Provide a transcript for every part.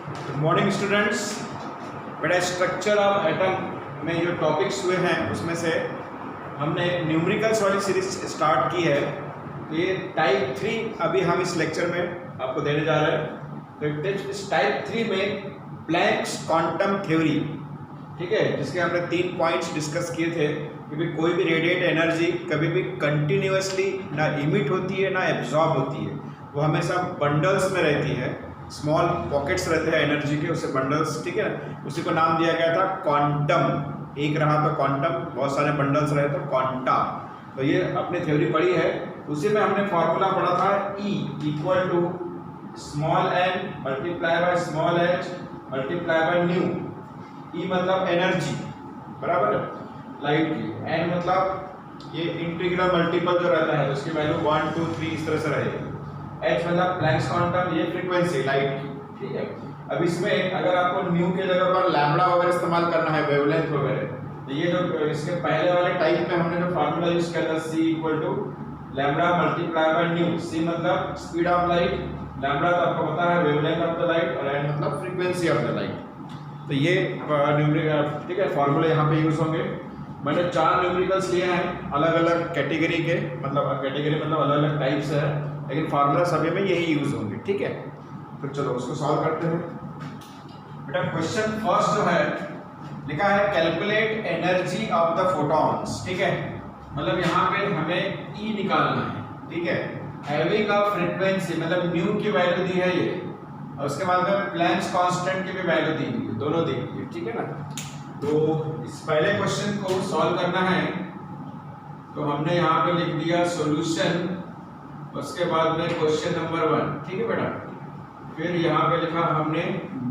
Good morning students. बेटा structure of atom में जो टॉपिक्स हुए हैं उसमें से हमने न्यूमेरिकल्स वाली सीरीज स्टार्ट की है। ये टाइप 3 अभी हम इस लेक्चर में आपको देने जा रहे हैं। तो इस टाइप 3 में प्लैंक्स क्वांटम थ्योरी, ठीक है, जिसके हमने 3 पॉइंट्स डिस्कस किए थे कि भाई कोई भी रेडिएट एनर्जी कभी भी कंटिन्यूअसली ना इमिट होती है ना एब्जॉर्ब होती है, वो हमेशा बंडल्स में रहती है। स्मॉल पॉकेट्स रहते हैं एनर्जी के, उससे बंडल्स, ठीक है, उसी को नाम दिया गया था क्वांटम। एक रहा तो क्वांटम, बहुत सारे बंडल्स रहे तो क्वांटा। तो ये अपनी थ्योरी पढ़ी है, उसी में हमने फॉर्मूला पढ़ा था E equal to small n multiply by small h multiply by nu. E मतलब एनर्जी बराबर लाइट की, n मतलब ये इंटीग्रल मल्टीपल जो रहता है उसकी वैल्यू 1 2 3 इस तरह से रहेगी। h मतलब प्लैंक्स क्वांटम, ये फ्रीक्वेंसी लाइट की, ठीक है। अब इसमें अगर आपको न्यू के जगह पर लैम्बडा वगैरह इस्तेमाल करना है, वेवलेंथ वगैरह, तो ये जो इसके पहले वाले टाइप में हमने जो फार्मूला यूज किया था c equal to lambda multiply by nu. c मतलब स्पीड ऑफ लाइट, लैम्बडा तो आपको पता है वेवलेंथ ऑफ द लाइट, और n मतलब फ्रीक्वेंसी ऑफ द लाइट। तो ये न्यूमेरिकल, ठीक है, फार्मूले यहाँ पे यूज होंगे। मैंने 4 न्यूमेरिकल्स लिए हैं अलग अलग कैटेगरी के, मतलब कैटेगरी मतलब अलग अलग टाइप्स है, लेकिन फार्मूला सभी में यही यूज होंगे, ठीक है। तो चलो उसको सॉल्व करते हैं। बेटा क्वेश्चन फर्स्ट जो है लिखा है calculate energy of the photons, ठीक है, मतलब यहाँ पे हमें E निकालना है, ठीक है। हैविंग अ फ्रीक्वेंसी मतलब न्यू की वैल्यू दी है ये, और उसके बाद में प्लैंक्स कांस्टेंट की भी वैल्यू दी हुई है, दोनों दी हुई है, ठीक है ना। तो इस पहले क्वेश्चन को सॉल्व करना है, तो हमने यहाँ पे लिख दिया सॉल्यूशन, उसके बाद में क्वेश्चन नंबर 1, ठीक है बेटा। फिर यहाँ पे लिखा हमने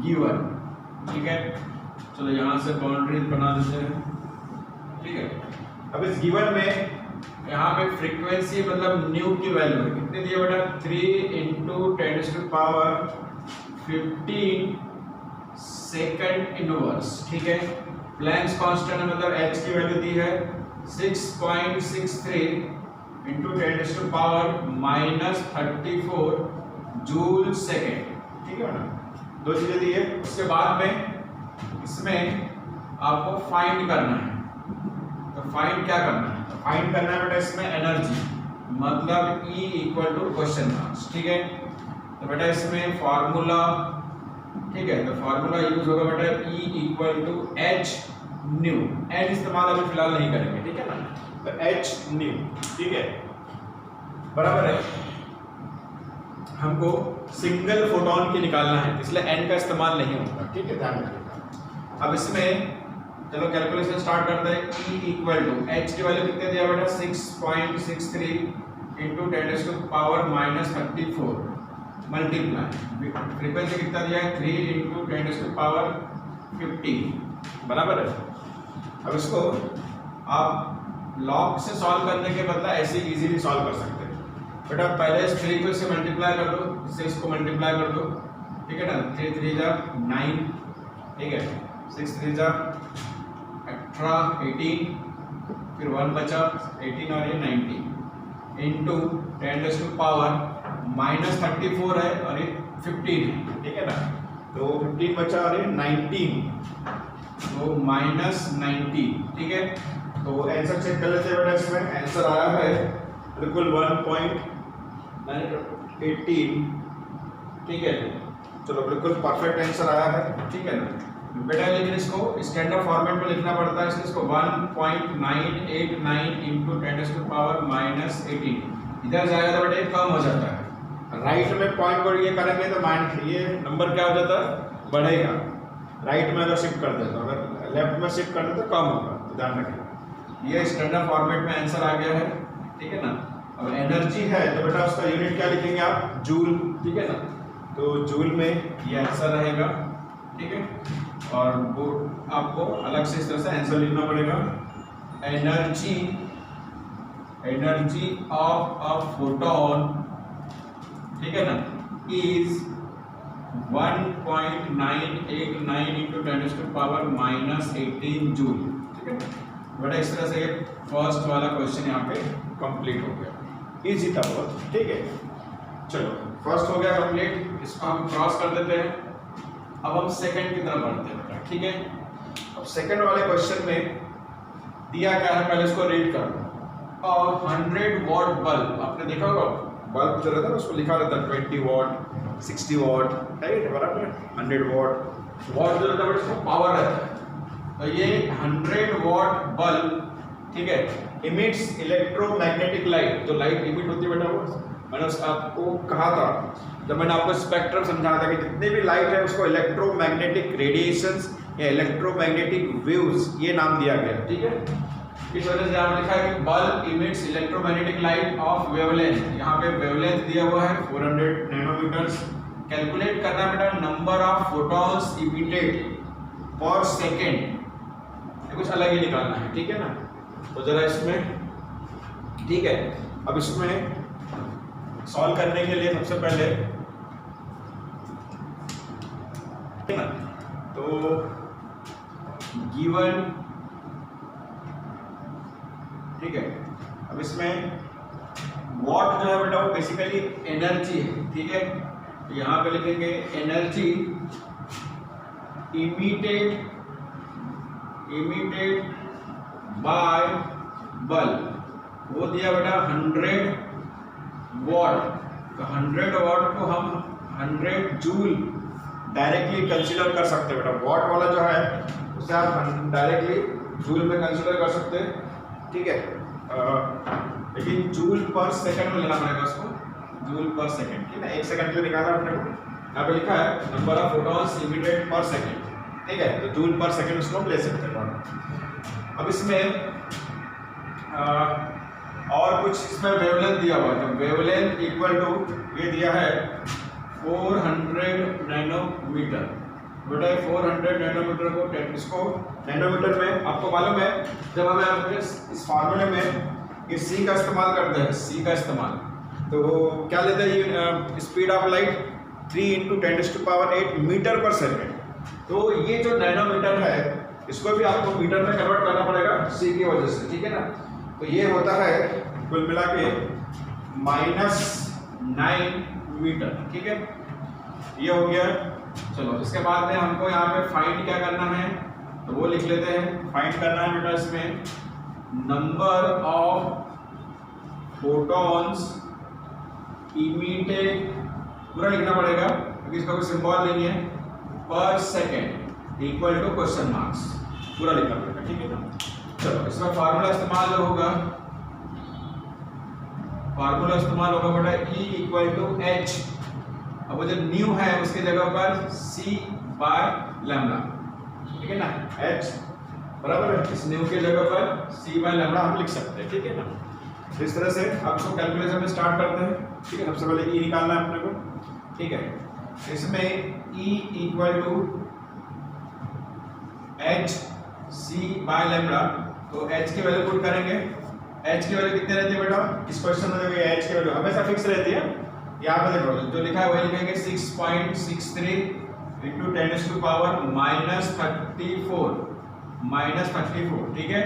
गिवन, ठीक है। चलो यहाँ से बाउंड्री बना देते हैं, ठीक है। अब इस गिवन में यहाँ पे फ्रीक्वेंसी मतलब न्यू की वैल्यू है, कितनी दी है बेटा, 3 × 10⁻15 सेकंड इनवर्स, ठीक है। प्लैंक्स कांस्टेंट मतलब h की वैल्यू दी है 6.63 × 10⁻34 जूल सेकेंड, ठीक है ना। 2 चीजें दी है। उसके बाद में इसमें आपको फाइंड करना है, तो फाइंड क्या करना है, तो फाइंड करना है बेटा इसमें एनर्जी, मतलब E equal to question marks, ठीक है। तो बेटा इसमें फॉर्मूला, ठीक है, तो फॉर्मूला यूज होगा बेटा E equal to h nu, n इस्तेमाल अभी फिलहाल नहीं करेंगे, ठीक है ना। तो h न्यू, ठीक है, बराबर है। हमको सिंगल फोटोन की निकालना है, इसलिए n का इस्तेमाल नहीं होगा, ठीक है, ध्यान रखिएगा। अब इसमें चलो कैलकुलेशन स्टार्ट करते हैं। E इक्वल टू h की वैल्यू कितने दिया बेटा, 6.63 × 10⁻34 मल्टीप्लाई फ्रीक्वेंसी कितना दिया है, 3 × 10⁻15, बराबर है। अब इसको आप लॉग से सॉल्व करने के बदला ऐसे इजीली सॉल्व कर सकते हैं बेटा। पहले इस 3 को इससे मल्टीप्लाई कर दो, इससे इसको मल्टीप्लाई कर दो, ठीक है ना। 3 3 जा 9, ठीक है, 6 3 जा 18 18, फिर 1 बचा 18 और ये 19 इंटू 10⁻−34 है और ये 15 है, ठीक है ना। तो 15 बचा और ये 19, तो -19, ठीक है। तो आंसर चेक कर लेते हैं बेटा। इसमें आंसर आया है बिल्कुल 1.18, ठीक है। चलो बिल्कुल परफेक्ट आंसर आया है, ठीक है ना बेटा। लेकिन इसको स्टैंडर्ड फॉर्मेट में लिखना पड़ता है, इसको 1.989 × 10⁻−18 इधर जाएगा तो बेटा कम हो जाता है। राइट में पॉइंट को ये करेंगे तो माइनस, ये नंबर क्या हो जाता है, बढ़ेगा। राइट में अगर शिफ्ट कर दे तो, अगर लेफ्ट में शिफ्ट कर दे तो कम होगा, तो ध्यान रखिएगा। ये स्टैंडर्ड फॉर्मेट में आंसर आ गया है, ठीक है ना। अब एनर्जी है तो बेटा उसका यूनिट क्या लिखेंगे आप, जूल, ठीक है ना। तो जूल में ये आंसर रहेगा, ठीक है। और वो आपको अलग से इस तरह से आंसर लिखना पड़ेगा। एनर्जी ऑफ अ फोटोन, ठीक है ना, इज 1.989 × 10⁻−18 जूल, ठीक है। बेटा इस तरह से ये फर्स्ट वाला क्वेश्चन यहाँ पे कंप्लीट हो गया, इजी था बहुत, ठीक है। चलो फर्स्ट हो गया कंप्लीट, इसको हम क्रॉस कर देते हैं। अब हम सेकंड की तरफ बढ़ते हैं बेटा, ठीक है। अब सेकंड वाले क्वेश्चन में दिया क्या है, पहले इसको रीड कर लो। और 100 वॉट बल्ब, आपने देखा होगा बल्ब जो रहता है उसको लिखा रहता है 20 वॉट 60 वॉट, राइट, बराबर। 100 वॉट, वॉट जो रहता है उसको पावर रहता है। तो ये 100 वॉट बल्ब, ठीक है, इमिट्स इलेक्ट्रोमैग्नेटिक लाइट। जो लाइट इमिट होती है बेटा वो मैंने आपको कहा था जब मैंने आपको स्पेक्ट्रम समझाया था कि जितनी भी लाइट है उसको इलेक्ट्रोमैग्नेटिक रेडिएशंस या इलेक्ट्रोमैग्नेटिक वेव्स ये नाम दिया गया, ठीक है। इस वजह से यहाँ लिखा है कि bulb emits electromagnetic light of wavelength. यहाँ पे वेवलेंथ दिया हुआ है 400 नैनोमीटर्स। कैलकुलेट करना है बेटा नंबर ऑफ फोटॉन्स इमिटेड पर सेकेंड, कुछ अलग ही निकालना है, ठीक है ना। तो जरा इसमें, ठीक है, अब इसमें सॉल्व करने के लिए सबसे पहले तो गिवन, ठीक है। अब इसमें वॉट जो है बेटा वो बेसिकली एनर्जी है, ठीक है। यहाँ पे लिखेंगे एनर्जी इमिटेड बाय बल्ब, वो दिया बेटा 100 वॉट। तो 100 वॉट को हम 100 जूल डायरेक्टली कंसीडर कर सकते हैं बेटा। वॉट वाला जो है उसे आप डायरेक्टली जूल में कंसीडर कर सकते हैं, ठीक है। लेकिन जूल पर सेकंड में लेना पड़ेगा उसको, जूल पर सेकंड, ठीक है। 1 सेकंड के लिए निकाला अपने को, यहाँ पे लिखा है नंबर ऑफ फोटॉन्स इमिटेड पर सेकंड, ठीक है। तो जूल पर सेकंड उसको हम ले सकते हैं। अब इसमें और कुछ इसमें वेवलेंथ दिया हुआ है। तो वेवलेंथ इक्वल टू ये दिया है 400 नैनोमीटर। बेटा 400 नैनोमीटर को इसको नैनोमीटर में आपको मालूम है जब हमें इस फार्मूले में ये सी का इस्तेमाल करते हैं, सी का इस्तेमाल, तो क्या लेते हैं स्पीड ऑफ लाइट 3 × 10⁸ मीटर पर सेकेंड। तो ये जो नैनोमीटर है इसको भी आपको मीटर में कन्वर्ट करना पड़ेगा सी की वजह से, ठीक है ना। तो ये होता है कुल मिला के -9 मीटर, ठीक है। ये हो गया। चलो इसके बाद में हमको यहाँ पे फाइंड क्या करना है, तो वो लिख लेते हैं। फाइंड करना है बेटा इसमें नंबर ऑफ फोटॉन्स इमिटेड, पूरा लिखना पड़ेगा क्योंकि इसका कोई सिंबल नहीं है, पर second equal to question marks, पूरा लिखना पड़ेगा, ठीक है ना। चलो इसमें फार्मूला इस्तेमाल जो होगा, फार्मूला इस्तेमाल होगा बेटा E इक्वल टू H। अब वो जो न्यू है उसके जगह पर C बाय लैम्डा, ठीक है ना। H बराबर है, इस न्यू के जगह पर C बाय लैम्डा हम लिख सकते हैं, ठीक है ना। इस तरह से आप इसको कैलकुलेशन में स्टार्ट करते हैं, ठीक है। सबसे पहले E निकालना है अपने को, ठीक है। इसमें E equal to H C by lambda, तो H की वैल्यू पुट करेंगे। H की वैल्यू कितने रहती है बेटा, इस क्वेश्चन में देखो H की वैल्यू हमेशा फिक्स रहती है। यहाँ पे देखो जो लिखा है वही लिखेंगे 6.63 × 10⁻34 ठीक है,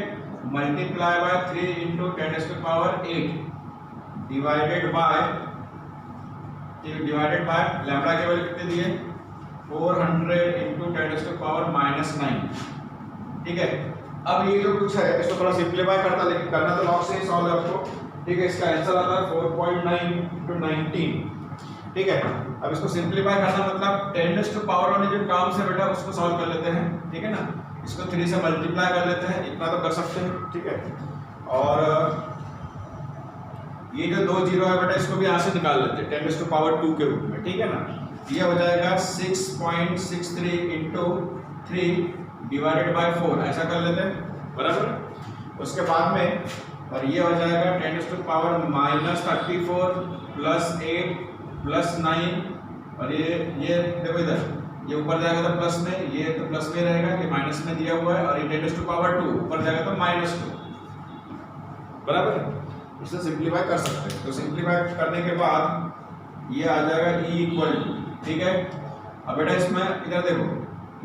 multiply by 3 × 10⁸ divided by lambda की वैल्यू कितने दिए 400 × 10⁻⁹, ठीक है। अब ये जो कुछ है इसको थोड़ा सिंप्लीफाई करना, लेकिन करना तो लॉग से ही सॉल्व है आपको, ठीक है। इसका आंसर आता है 4.9 × 19, ठीक है। अब इसको सिंप्लीफाई करना मतलब 10⁻⁻ वाले जो टर्म्स है बेटा उसको सॉल्व कर लेते हैं, ठीक है ना। इसको 3 से मल्टीप्लाई कर लेते हैं, इतना तो कर सकते हैं, ठीक है। और ये जो 2 जीरो है बेटा इसको भी यहाँ से निकाल लेते हैं 10⁻² के रूप में, ठीक है ना। ये हो जाएगा 6.63 × 3 डिवाइडेड बाय 4, ऐसा कर लेते हैं, बराबर। उसके बाद में और ये हो जाएगा 10⁻⁻34 + 8 + 9, और ये देखो इधर ये ऊपर जाएगा तो प्लस में, ये तो प्लस में रहेगा, ये माइनस में दिया हुआ है, और ये 10⁻² ऊपर जाएगा तो -2, बराबर। इसे सिंप्लीफाई कर सकते हैं। तो सिंप्लीफाई करने के बाद ये आ जाएगा E इक्वल टू, ठीक है। अब बेटा इसमें इधर देखो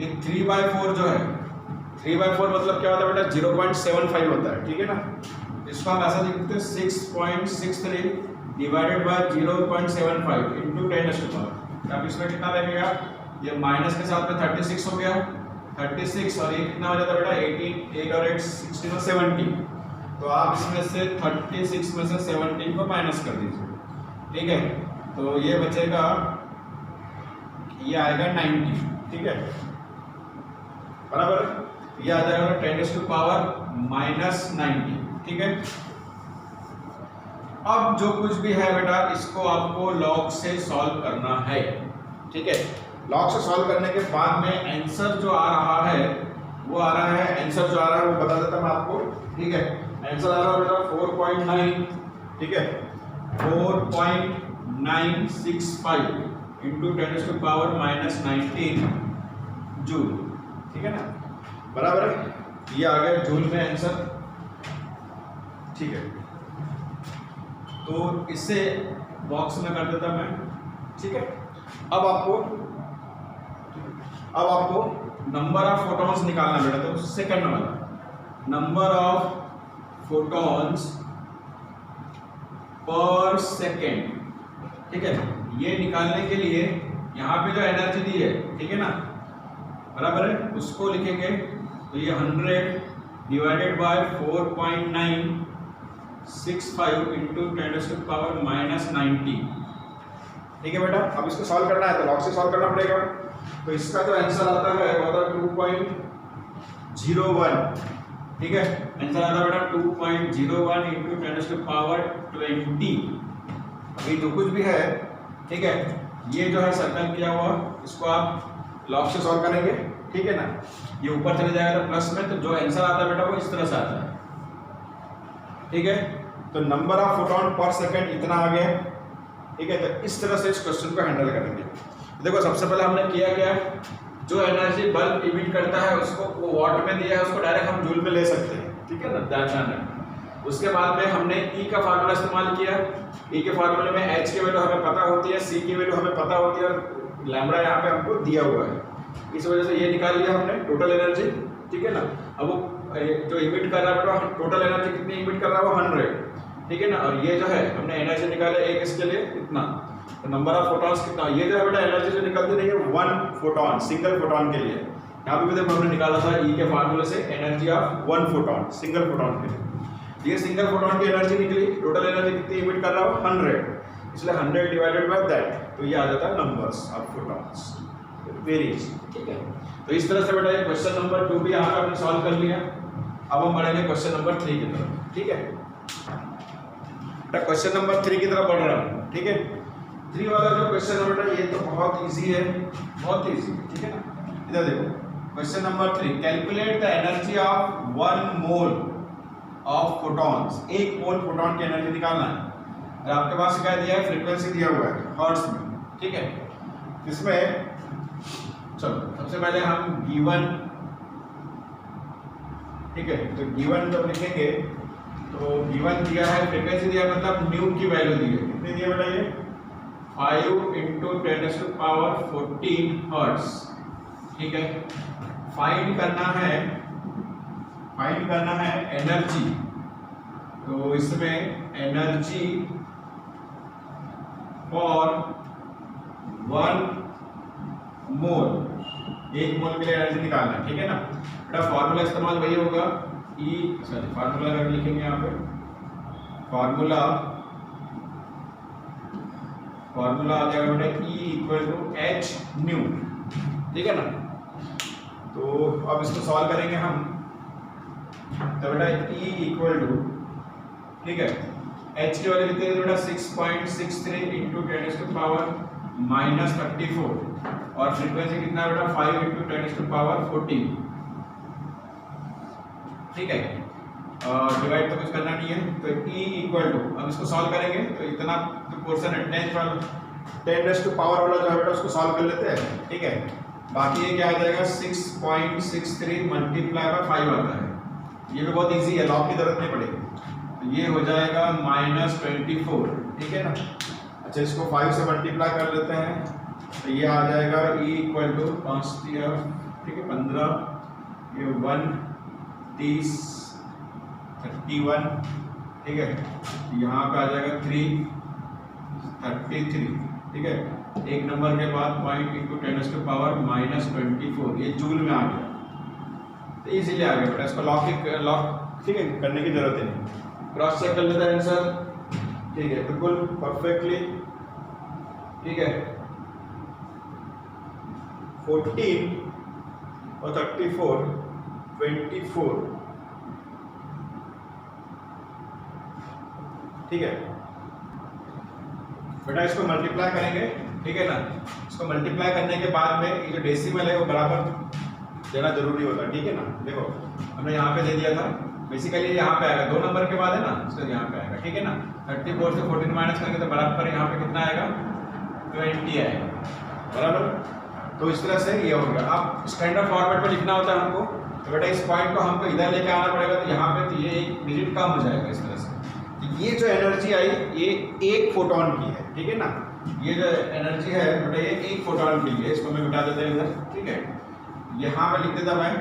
ये 3/4 जो है 3/4 मतलब क्या होता है बेटा 0.75 होता है, ठीक है ना। इसको हम ऐसा लिखते हैं 6.63 डिवाइडेड बाय 0.75 × 10⁻। अब इसमें कितना लगेगा ये माइनस के साथ में 36 हो गया, 36 और ये कितना हो जाता है बेटा 18, 8 और 8 16 और 17। तो आप इसमें से 36 में से 17 को माइनस कर दीजिए, ठीक है। तो ये बचेगा, ये आएगा 90, ठीक है, बराबर। ये आ जाएगा 10⁻⁻90, ठीक है। अब जो कुछ भी है बेटा इसको आपको लॉग से सॉल्व करना है, ठीक है। लॉग से सॉल्व करने के बाद में आंसर जो आ रहा है वो आ रहा है, आंसर जो आ रहा है वो बता देता हूं आपको, ठीक है। आंसर आ रहा है बेटा 4.9, ठीक है, 4.965 इंटू 10⁻⁻19 जूल, ठीक है ना, बराबर है। ये आ गया जूल में आंसर, ठीक है। तो इससे बॉक्स में कर देता मैं, ठीक है। अब आपको नंबर ऑफ फोटॉन्स निकालना बेटा। तो सेकंड वाला number of photons per second, ठीक है। ये निकालने के लिए यहाँ पे जो एनर्जी दी है, ठीक है ना, बराबर है, उसको लिखेंगे। तो ये 100 डिवाइडेड बाय 4.965 इंटू 10⁻⁻90, ठीक है बेटा। अब इसको सॉल्व करना है तो लॉग से सॉल्व करना पड़ेगा। तो इसका जो आंसर आता है वो आता है 2.01, ठीक है। आंसर आता है बेटा 2.01 इंटू 10⁻20। अभी जो कुछ भी है, ठीक है, ये जो है सर्कल किया हुआ, इसको आप लॉग से सॉल्व करेंगे, ठीक है ना। ये ऊपर चले जाएगा तो प्लस में, तो जो आंसर आता है बेटा वो इस तरह से आता है, ठीक है। तो नंबर ऑफ फोटॉन पर सेकंड इतना आ गया, ठीक है। तो इस तरह से इस क्वेश्चन को हैंडल करेंगे। देखो सबसे पहले हमने किया क्या, जो एनर्जी बल्ब इमिट करता है उसको वो वॉट में दिया है, उसको डायरेक्ट हम जूल में ले सकते हैं, ठीक है ना, ध्यान रखना। उसके बाद में हमने E का फार्मूला इस्तेमाल किया। E के फार्मूले में H की वैल्यू हमें पता होती है, C की वैल्यू हमें पता होती है, और लैम्बडा यहाँ पे हमको दिया हुआ है। इस वजह से ये निकाल लिया हमने टोटल एनर्जी, ठीक है ना। अब वो जो इमिट कर रहा है टोटल एनर्जी कितनी इमिट कर रहा है वो 100, ठीक है ना। और ये जो है हमने एनर्जी निकाले एक इसके लिए इतना, तो नंबर ऑफ फोटॉन्स कितना, ये जो है बेटा एनर्जी जो निकलती रही है 1 फोटॉन, सिंगल फोटॉन के लिए। यहाँ पे भी देखो हमने निकाला था E के फार्मूले से energy of 1 photon, single photon के लिए। ये सिंगल फोटॉन की एनर्जी निकली, टोटल एनर्जी कितनी इमिट कर रहा है 100, इसलिए 100 डिवाइडेड बाय दैट, तो ये आ जाता है नंबर्स ऑफ फोटॉन्स, वेरिएशन, ठीक है। तो इस तरह से बेटा ये क्वेश्चन नंबर 2 भी यहाँ पे हमने सॉल्व कर लिया। अब हम बढ़ेंगे क्वेश्चन नंबर 3 की तरफ, ठीक है। क्वेश्चन नंबर 3 की तरफ बढ़ रहा हूँ, ठीक है। 3 वाला जो क्वेश्चन है बेटा ये तो बहुत इजी है, बहुत इजी, ठीक है ना। इधर देखो question number 3, calculate the energy of 1 mole of photons. 1 mole photon की एनर्जी निकालना है। और आपके पास क्या दिया है, फ्रीक्वेंसी दिया हुआ है हर्ट्ज में, ठीक है। इसमें चलो सबसे पहले हम गिवन, ठीक है, तो गिवन जब लिखेंगे तो गिवन दिया है, फ्रीक्वेंसी दिया मतलब न्यू की वैल्यू दी है, कितनी दी है बेटा ये 5 इंटू 10⁻14 हर्ट्ज, ठीक है। फाइंड करना है एनर्जी। तो इसमें एनर्जी फॉर 1 मोल, 1 मोल के लिए एनर्जी निकालना है, ठीक है ना। बेटा फॉर्मूला इस्तेमाल वही होगा, फार्मूला अगर लिखेंगे यहाँ पे, फार्मूला आ जाएगा बेटा E equal to H nu, ठीक है ना। तो अब इसको सॉल्व करेंगे हम, तो बेटा E इक्वल टू, ठीक है, H की वैल्यू कितनी है बेटा 6.63 इंटू 10⁻⁻34, और फ्रीक्वेंसी कितना है बेटा 5 इंटू 10⁻14, ठीक है। डिवाइड तो कुछ करना नहीं है, तो E इक्वल टू, अब इसको सॉल्व करेंगे तो इतना जो पोर्शन है 10 वाला 10 वाला जो है बेटा उसको सॉल्व कर लेते हैं, ठीक है। बाकी ये क्या आ जाएगा 6.63 मल्टीप्लाई बाय 5 आता है। ये भी बहुत इजी है, लॉग की जरूरत नहीं पड़ेगी। तो ये हो जाएगा -24, ठीक है ना। अच्छा इसको 5 से मल्टीप्लाई कर लेते हैं तो ये आ जाएगा E इक्वल टू 5, ठीक है, 15, ये 130 31, ठीक है। यहाँ पे आ जाएगा 333, ठीक है। एक नंबर के बाद पॉइंट इंटू 10⁻⁻24, ये जूल में आ गया, तो इजीली आ गया बेटा। इसको लॉक ठीक है करने की जरूरत ही नहीं। क्रॉस चेक कर लेते हैं आंसर, ठीक है बिल्कुल परफेक्टली, ठीक है। 14 और 34 24, ठीक है बेटा। इसको मल्टीप्लाई करेंगे, ठीक है ना। इसको मल्टीप्लाई करने के बाद में ये जो डेसिमल है वो बराबर देना जरूरी होता है, ठीक है ना। देखो हमने यहाँ पे दे दिया था, बेसिकली यहाँ पे आएगा, 2 नंबर के बाद है ना, इसका यहाँ पे आएगा, ठीक है ना। 34 से 14 माइनस करेंगे तो बराबर यहाँ पे कितना आएगा, 20 आएगा, बराबर। तो इस तरह से ये हो गया। अब स्टैंडर्ड फॉर्मेट में लिखना होता है हमको, तो बेटा इस पॉइंट को हमको इधर लेके आना पड़ेगा, तो यहाँ पे तो ये एक डिजिट कम हो जाएगा इस तरह से। तो ये जो एनर्जी आई ये 1 फोटोन की है, ठीक है ना। ये जो एनर्जी है बेटा ये 1 फोटोन की है, इसको मैं मिटा देता हूँ इधर, ठीक है। यहाँ पे लिख देता मैं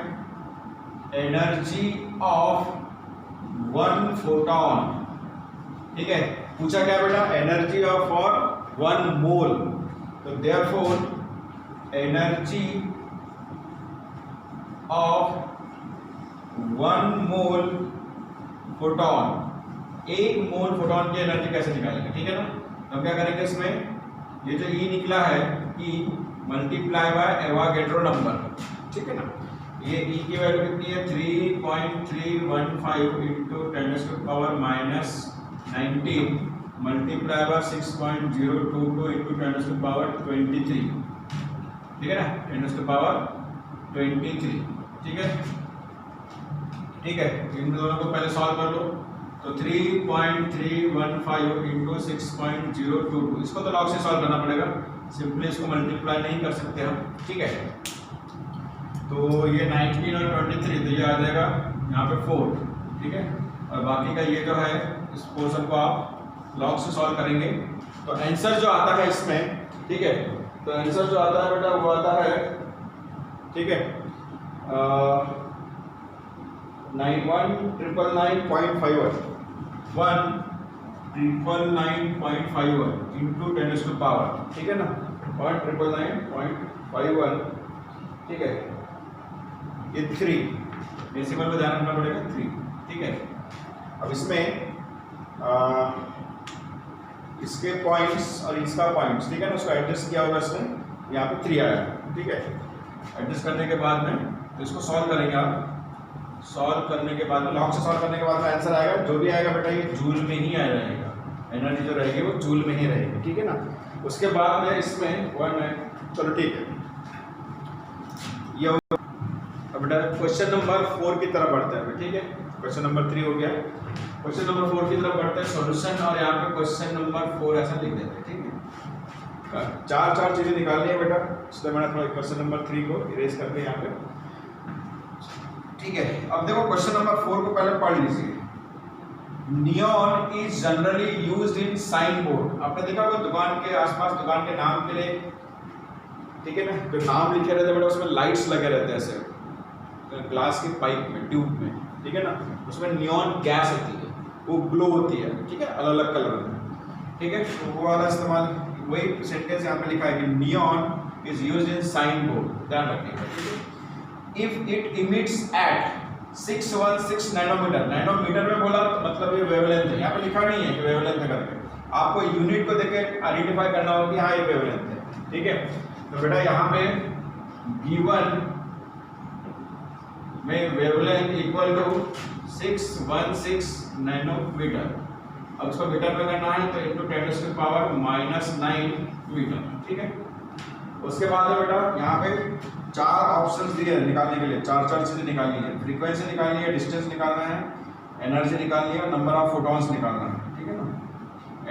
एनर्जी ऑफ 1 फोटोन, ठीक है। पूछा क्या बेटा, एनर्जी ऑफ फॉर 1 मोल, तो therefore energy of 1 mole photon, 1 mole photon की एनर्जी कैसे निकालेंगे, ठीक है ना। तो क्या करेंगे, इसमें ये जो ई निकला है ई मल्टीप्लाई बाय एवोगाड्रो नंबर, ठीक है ना। ये ई की वैल्यू कितनी है, 3.315 इंटू 10⁻⁻19 मल्टीप्लाई बाय 6.022 इंटू 10⁻23, ठीक है ना, 10⁻23, ठीक है, ठीक है। इन दोनों को पहले सॉल्व कर लो, तो 3.315 इंटू 6.022, इसको तो लॉग से सॉल्व करना पड़ेगा, सिंपली इसको मल्टीप्लाई नहीं कर सकते हम, ठीक है। तो ये 19 और 23, तो ये आ जाएगा यहाँ पे 4, ठीक है। और बाकी का ये जो है इस पोर्शन को आप लॉग से सॉल्व करेंगे, तो आंसर जो आता है इसमें, ठीक है, तो आंसर जो आता है बेटा वो आता है, ठीक है, 19,999.51 इंटू 10 टू पावर, ठीक है ना, 1999.51, ठीक है। ये 3 डेसिमल में ध्यान रखना पड़ेगा, 3, ठीक है। अब इसमें इसके पॉइंट्स और इसका पॉइंट्स, ठीक है ना, उसको एडजस्ट किया होगा इसमें, यहाँ पे 3 आया, ठीक है। एडजस्ट करने के बाद में तो इसको सॉल्व करेंगे आप, सॉल्व करने के बाद में लॉग से सॉल्व करने के बाद में आंसर आएगा, जो भी आएगा बेटा ये जूल में ही आ रहेगा, एनर्जी जो रहेगी वो जूल में ही रहेगी, ठीक है ना। उसके बाद में इसमें 1 है, चलो ठीक है। ये अब बेटा क्वेश्चन नंबर 4 की तरफ बढ़ते हैं, ठीक है। क्वेश्चन नंबर 3 हो गया, क्वेश्चन नंबर 4 की तरफ बढ़ते हैं, सॉल्यूशन, और यहाँ पे क्वेश्चन नंबर 4 ऐसा लिख देते हैं, ठीक है। 4 चीजें निकालनी है बेटा, इसलिए मैंने थोड़ा क्वेश्चन नंबर 3 को इरेज करके यहाँ पे, ठीक है। अब देखो क्वेश्चन नंबर 4 को पहले पढ़ लीजिए। Neon is generally used in sign board, आपने देखा होगा दुकान के आसपास, दुकान के नाम के लिए, ठीक है ना, जो नाम लिखे रहते हैं बेटा उसमें लाइट्स लगे रहते हैं ऐसे ग्लास की पाइप में, ट्यूब में, ठीक है ना। उसमें नियॉन गैस होती है, वो ग्लो होती है, ठीक है, अलग अलग कलर में, ठीक है। तो वो वाला इस्तेमाल, वही सेंटेंस यहाँ पे लिखा है कि neon is used in sign board, ध्यान रखिएगा, ठीक है। If it emits at 616 nanometre, nanometre में बोला तो मतलब ये वेवलेंथ है, यहाँ पे लिखा नहीं है कि वेवलेंथ है करके, आपको यूनिट को देख के आइडेंटिफाई करना होगा कि हाँ ये वेवलेंथ है, ठीक है। तो बेटा यहाँ पे गिवन में वेवलेंथ इक्वल टू 616 नैनोमीटर, अब उसको मीटर में करना है तो इंटू 10⁻⁻9 मीटर, ठीक है। उसके बाद है बेटा यहाँ पे 4 ऑप्शंस दिए हैं निकालने के लिए, 4 चीजें निकालनी है, फ्रीक्वेंसी निकालनी है, डिस्टेंस निकालना है, एनर्जी निकालनी है और नंबर ऑफ फोटॉन्स निकालना है, ठीक है ना।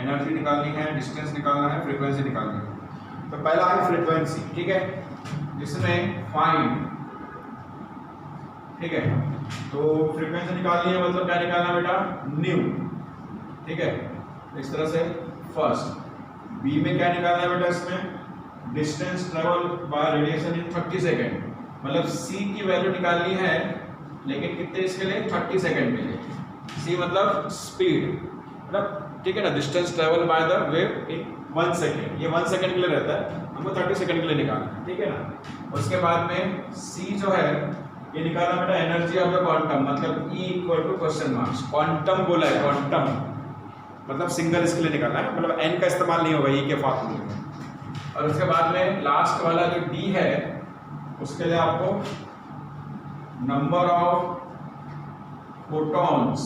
एनर्जी निकालनी है, डिस्टेंस निकालना है, फ्रीक्वेंसी निकालनी है। तो पहला है फ्रीक्वेंसी, ठीक है, जिसमें फाइंड, ठीक है। तो फ्रीक्वेंसी निकालनी है मतलब क्या निकालना है बेटा, न्यू, ठीक है, इस तरह से फर्स्ट। बी में क्या निकालना है बेटा, इसमें distance travel by radiation in 30 second, मतलब सी की वैल्यू निकालनी है, लेकिन कितने इसके लिए, 30 सेकेंड के लिए। सी मतलब स्पीड, मतलब ठीक है ना, distance travel by the wave in 1 second, ये 1 सेकेंड के लिए रहता है, हमको 30 सेकेंड के लिए निकालना है, ठीक है ना। उसके बाद में C जो है ये निकालना बेटा एनर्जी ऑफ द क्वांटम, मतलब E equal to question marks, quantum बोला है, क्वांटम मतलब सिंगल इसके लिए निकालना है, मतलब n का इस्तेमाल नहीं होगा E के फॉर्मूले में। और उसके बाद में लास्ट वाला जो D है उसके लिए आपको नंबर ऑफ फोटॉन्स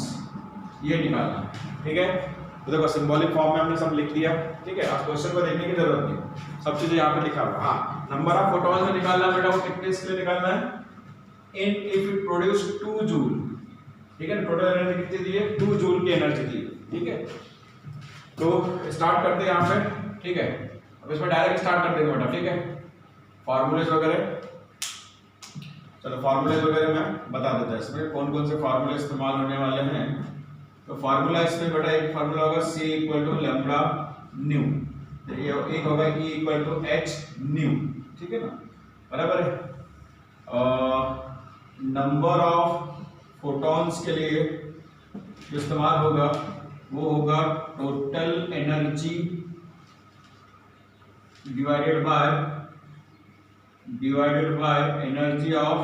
ये निकालना है, ठीक है। तो देखो सिंबॉलिक फॉर्म में हमने सब लिख दिया, ठीक है। आप क्वेश्चन को देखने की जरूरत नहीं, सब चीजें यहाँ पे लिखा हुआ। हाँ, नंबर ऑफ फोटॉन्स में निकालना बेटा, वो कितने इसके लिए निकालना है, in if it produce 2 joule, ठीक है। टोटल एनर्जी कितनी दी है, 2 जूल की एनर्जी दी है, ठीक है। तो स्टार्ट करते हैं यहाँ पे, ठीक है। अब इसमें डायरेक्ट स्टार्ट कर देंगे बेटा, ठीक है। फार्मूलेज वगैरह, चलो फार्मूलेज वगैरह मैं बता देता हूँ इसमें कौन कौन से फार्मूले इस्तेमाल होने वाले हैं। तो फार्मूला इसमें बेटा एक फार्मूला होगा C equal to lambda nu, एक होगा E equal to H nu, ठीक है ना, बराबर है। नंबर ऑफ फोटॉन्स के लिए जो इस्तेमाल होगा वो होगा total energy divided by energy of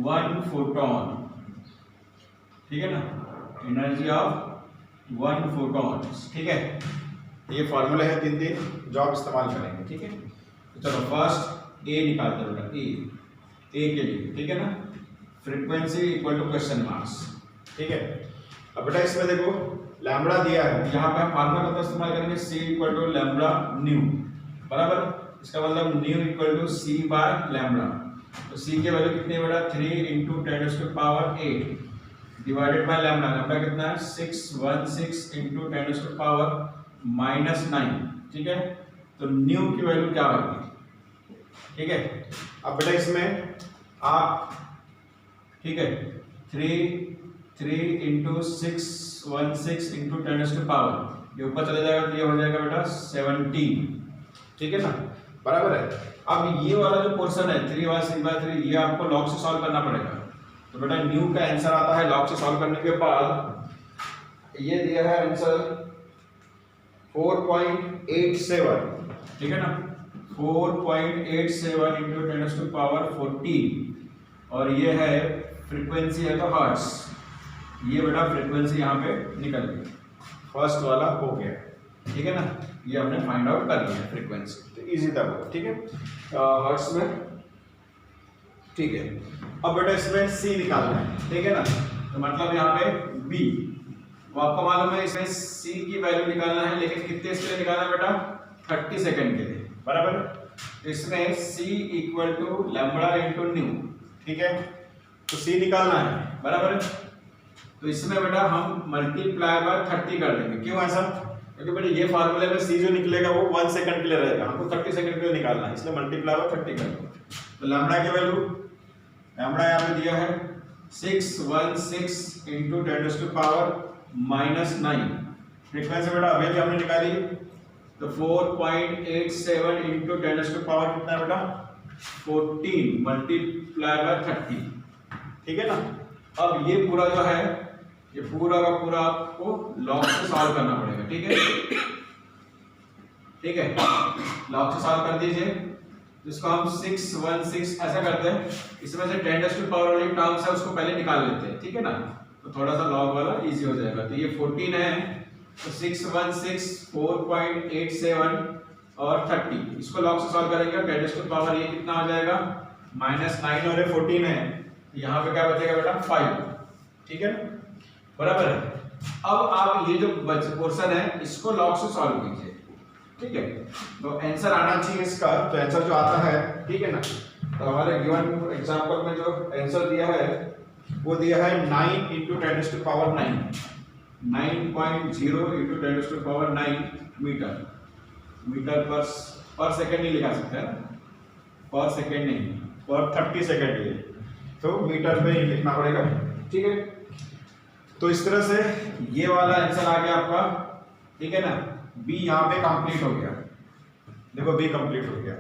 1 photon, ठीक है ना, एनर्जी ऑफ 1 फोटॉन, ठीक है। ये फॉर्मूला है 3 जो आप इस्तेमाल करेंगे, ठीक है। तो चलो फर्स्ट ए निकालते हैं बेटा, ए के लिए, ठीक है ना, frequency equal to question marks, ठीक है। अब बेटा इसमें देखो लैम्ब्डा दिया है, यहाँ पे हम फार्मूला का इस्तेमाल करेंगे C equal to lambda nu, बराबर। इसका मतलब nu equal to C by lambda. तो C की वैल्यू कितनी है बेटा, 3 into 10⁸ divided by lambda, lambda कितना है 616 इंटू 10⁻⁻⁹, ठीक है। तो न्यू की वैल्यू क्या होगी, ठीक है। अब बेटा इसमें आप, ठीक है, 3 इंटू 616 इंटू 10⁻, ये ऊपर चले जाएगा तो ये हो जाएगा बेटा 17, ठीक है ना, बराबर है। अब ये वाला जो पोर्शन है 3/3 ये आपको लॉग से सॉल्व करना पड़ेगा। तो बेटा न्यू का आंसर आता है लॉग से सॉल्व करने के बाद, ये दिया है आंसर 4.87, ठीक है ना, 4.87 इंटू 10⁻14, और ये है फ्रीक्वेंसी है तो हर्ट्ज, ये बेटा फ्रीक्वेंसी यहाँ पे निकल गई, फर्स्ट वाला हो गया, ठीक है ना। ये हमने फाइंड आउट कर लिया फ्रीक्वेंसी, तो इजी था वो, ठीक है, हर्ट्ज में, ठीक है। अब बेटा इसमें C निकालना है, ठीक है ना, तो मतलब यहाँ पे B, वो आपको मालूम है इसमें C की वैल्यू निकालना है, लेकिन कितने इसके लिए निकालना है बेटा, 30 सेकंड के लिए, बराबर। तो इसमें C equal to lambda into nu, ठीक है। तो C निकालना है, बराबर। तो इसमें बेटा हम मल्टीप्लाई बाय 30 कर देंगे, क्यों ऐसा, क्योंकि बेटा ये फार्मूले में C जो निकलेगा वो 1 सेकंड के लिए रहेगा, हमको 30 सेकंड के लिए निकालना है, इसलिए मल्टीप्लाई बाय 30 कर दो। तो लैम्ब्डा की वैल्यू, लैम्ब्डा यहाँ पे दिया है 616 इंटू 10⁻⁻⁹, फ्रीक्वेंसी बेटा अभी भी हमने निकाली, तो 4.87 इंटू 10⁻, कितना है बेटा 14 मल्टीप्लाई बाय 30, ठीक है ना। अब ये पूरा जो है, ये पूरा का पूरा आपको लॉग से सॉल्व करना पड़ेगा, ठीक है, ठीक है, लॉग से सॉल्व कर दीजिए। इसको हम 616 ऐसा करते हैं, इसमें से 10⁻⁴ वाली टर्म्स है उसको पहले निकाल लेते हैं, ठीक है ना, तो थोड़ा सा लॉग वाला इजी हो जाएगा। तो ये 14 है, तो 616 4.87 और 30, इसको लॉग से सॉल्व करेंगे, 10⁻, ये कितना हो जाएगा -9, और ये 14 है, यहाँ पे क्या बचेगा बेटा 5, ठीक है ना, बराबर है। अब आप ये जो पोर्शन है इसको लॉग से सॉल्व कीजिए, ठीक है। तो आंसर आना चाहिए इसका, तो आंसर जो आता है, ठीक है ना, तो हमारे गिवन एग्जांपल में जो आंसर दिया है वो दिया है 9 इंटू 10⁹9, 9.0 इंटू 10⁹9 मीटर, मीटर पर सेकंड नहीं लिखा सकते हैं, पर सेकंड नहीं, पर 30 सेकंड लिए, तो मीटर पे ही लिखना पड़ेगा, ठीक है। तो इस तरह से ये वाला आंसर आ गया आपका, ठीक है ना। बी यहाँ पे कंप्लीट हो गया, देखो बी कंप्लीट हो गया।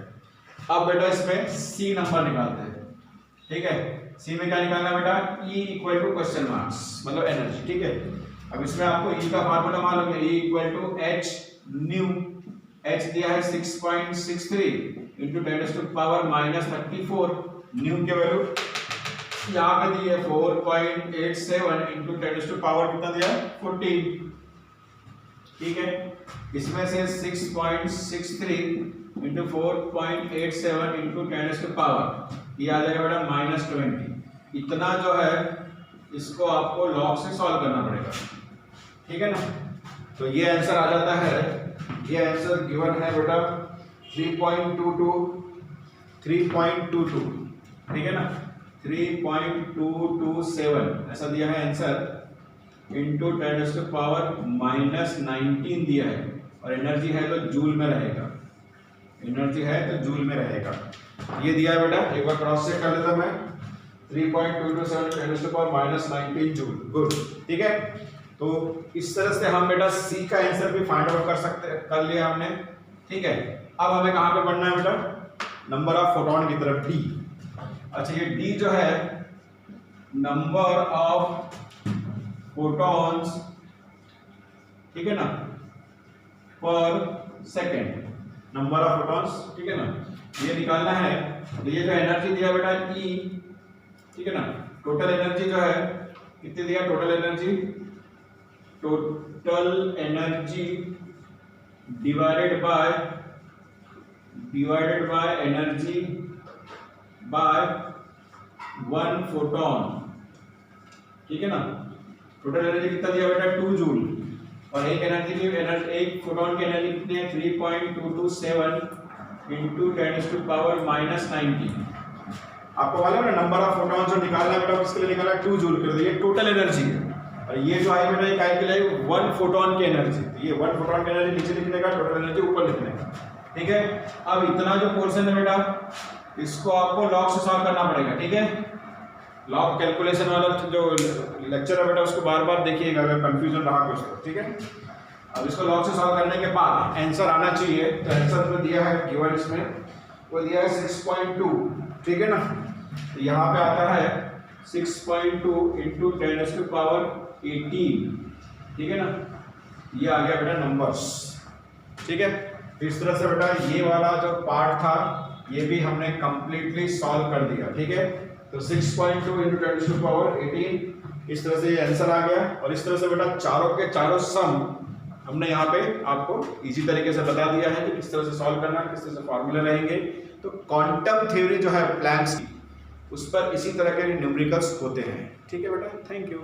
अब बेटा इसमें सी नंबर निकालते हैं, ठीक है। सी में क्या निकालना बेटा, E equal to question marks, मतलब एनर्जी, ठीक है। अब इसमें आपको E का फार्मूला मालूम है, E equal to H nu h दिया है 6.63 इंटू 10⁻⁻34 न्यू की वैल्यू यहाँ पे दी है 4.87 इंटू 10⁻, कितना दिया 14, ठीक है। इसमें से 6.63 इंटू 4.87 इंटू 10⁻, ये आ जाएगा बेटा -20। इतना जो है इसको आपको लॉग से सॉल्व करना पड़ेगा, ठीक है ना। तो ये आंसर आ जाता है, ये आंसर गिवन है बेटा 3.22, ठीक है ना, 3.227 ऐसा दिया है आंसर, इंटू 10⁻⁻19 दिया है, और एनर्जी है तो जूल में रहेगा, एनर्जी है तो जूल में रहेगा। ये दिया है बेटा, एक बार क्रॉस चेक कर लेता मैं, 3.227 10⁻19 जूल, गुड, ठीक है। तो इस तरह से हम बेटा सी का आंसर भी फाइंड आउट कर लिया हमने, ठीक है। अब हमें कहाँ पे बढ़ना है बेटा, नंबर ऑफ फोटोन की तरफ, डी। अच्छा ये डी जो है नंबर ऑफ फोटॉन्स, ठीक है ना, पर सेकेंड, नंबर ऑफ फोटॉन्स, ठीक है ना, ये निकालना है। तो ये जो एनर्जी दिया बेटा ई, ठीक है ना, टोटल एनर्जी जो है कितनी दिया, total energy divided by energy by 1 photon, ठीक है ना। टोटल एनर्जी कितना दिया बेटा 2 जूल, और एक फोटोन की एनर्जी कितनी है 3.227 इंटू 10⁻⁻90। आपको मालूम है नंबर ऑफ फोटॉन जो निकालना है बेटा किसके लिए निकाला है 2 जूल के लिए, ये टोटल एनर्जी है। और ये जो आई बेटा ये कैलकुलेट 1 फोटॉन की एनर्जी, तो ये 1 फोटॉन की एनर्जी नीचे लिखने का, टोटल एनर्जी ऊपर लिखने का, ठीक है। अब इतना जो पोर्शन है बेटा इसको आपको लॉग से सॉल्व करना पड़ेगा, ठीक है। लॉग कैलकुलेशन वाला जो लेक्चर है बेटा उसको बार बार देखिएगा अगर कंफ्यूजन रहा कुछ तो, ठीक है। अब इसको लॉग से सॉल्व करने के बाद आंसर आना चाहिए, तो आंसर में दिया है गिवन, इसमें वो दिया है 6.2, ठीक है ना। तो यहाँ पे आता है 6.2 इंटू 10⁻18, ठीक है ना, ये आ गया बेटा नंबर्स, ठीक है। इस तरह से बेटा ये वाला जो पार्ट था ये भी हमने कंप्लीटली सॉल्व कर दिया, ठीक है। तो 6.2 इंटू 10⁻18 इस तरह से ये आंसर आ गया। और इस तरह से बेटा चारों के चारों सम हमने यहाँ पे आपको इजी तरीके से बता दिया है कि किस तरह से सॉल्व करना है, किस तरह से फॉर्मूले रहेंगे। तो क्वांटम थ्योरी जो है प्लैंक्स की, उस पर इसी तरह के न्यूमेरिकल्स होते हैं, ठीक है बेटा, थैंक यू।